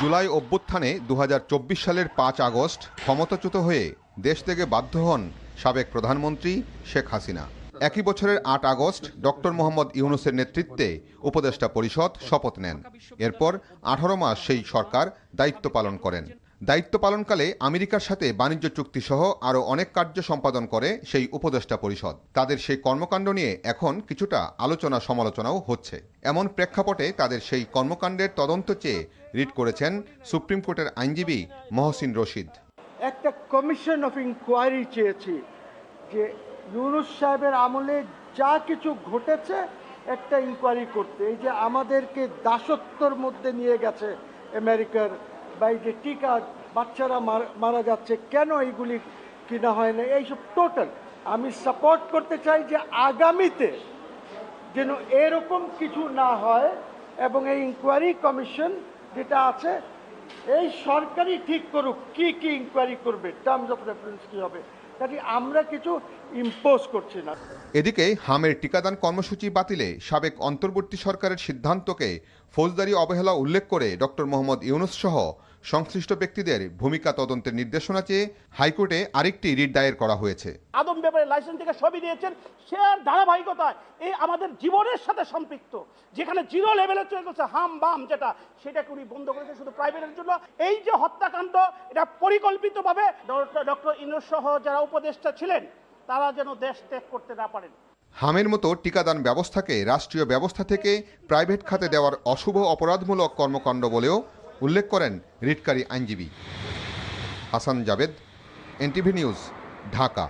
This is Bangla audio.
জুলাই অভ্যুত্থানে ২০২৪ সালের ৫ আগস্ট ক্ষমতাচ্যুত হয়ে দেশ থেকে বাধ্য হন সাবেক প্রধানমন্ত্রী শেখ হাসিনা। একই বছরের ৮ আগস্ট ডক্টর মোহাম্মদ ইউনূসের নেতৃত্বে উপদেষ্টা পরিষদ শপথ নেন। এরপর ১৮ মাস সেই সরকার দায়িত্ব পালন করেন। দায়িত্ব পালনকালে আমেরিকার সাথে বাণিজ্য চুক্তি সহ আরও অনেক কার্য সম্পাদন করে সেই উপদেষ্টা পরিষদ। তাদের সেই কর্মকাণ্ড নিয়ে এখন কিছুটা আলোচনা সমালোচনাও হচ্ছে। এমন প্রেক্ষাপটে তাদের সেই কর্মকাণ্ডের তদন্ত চেয়ে রিট করেছেন সুপ্রিম কোর্টের আইনজীবী মহসিন রশিদ। একটা কমিশন অফ ইনকোয়ারি চেয়েছি যে ইউনূস সাহেবের আমলে যা কিছু ঘটেছে একটা ইনকোয়ারি করতে। এই যে আমাদেরকে দাসত্বর মধ্যে নিয়ে গেছে আমেরিকার, বা এই যে টিকা বাচ্চারা মারা যাচ্ছে, কেন এইগুলি কিনা হয় না, এইসব টোটাল আমি সাপোর্ট করতে চাই যে আগামীতে যেন এরকম কিছু না হয়। এবং এই ইনকোয়ারি কমিশন যেটা আছে এই সরকারই ঠিক করুক কি কি ইনকোয়ারি করবে, টার্মস অফ রেফারেন্স কী হবে, কাজে আমরা কিছু ইম্পোজ করছি না। এদিকে হামের টিকাদান কর্মসূচি বাতিলে সাবেক অন্তর্বর্তী সরকারের সিদ্ধান্তকে ফৌজদারি অবহেলা উল্লেখ করে ডক্টর মোহাম্মদ ইউনূস সহ সংশ্লিষ্ট ব্যক্তিদের ভূমিকা তদন্তের নির্দেশনা চেয়ে হাইকোর্টে আরেকটি রিট দায়ের করা হয়েছে। আদম ব্যাপারে লাইসেন্স থেকে সবই দিয়েছেন, সে আর ধারাবাহিকতায় এই আমাদের জীবনের সাথে সম্পৃক্ত, যেখানে জিরো লেভেলে চলে গেছে হাম বাম যেটা, সেটাকে উনি বন্ধ করেছে শুধু প্রাইভেটের জন্য। এই যে হত্যাকাণ্ড, এটা পরিকল্পিতভাবে ডক্টর ইউনূস সহ যারা উপদেষ্টা ছিলেন তারা যেন দেশ ত্যাগ করতে না পারেন। হামের মতো টিকাদান ব্যবস্থাকে রাষ্ট্রীয় ব্যবস্থা থেকে প্রাইভেট খাতে দেওয়ার অশুভ অপরাধমূলক কর্মকাণ্ড বলেও উল্লেখ করেন রিটকারী আইনজীবী। Hasan Javed, NTV news, Dhaka.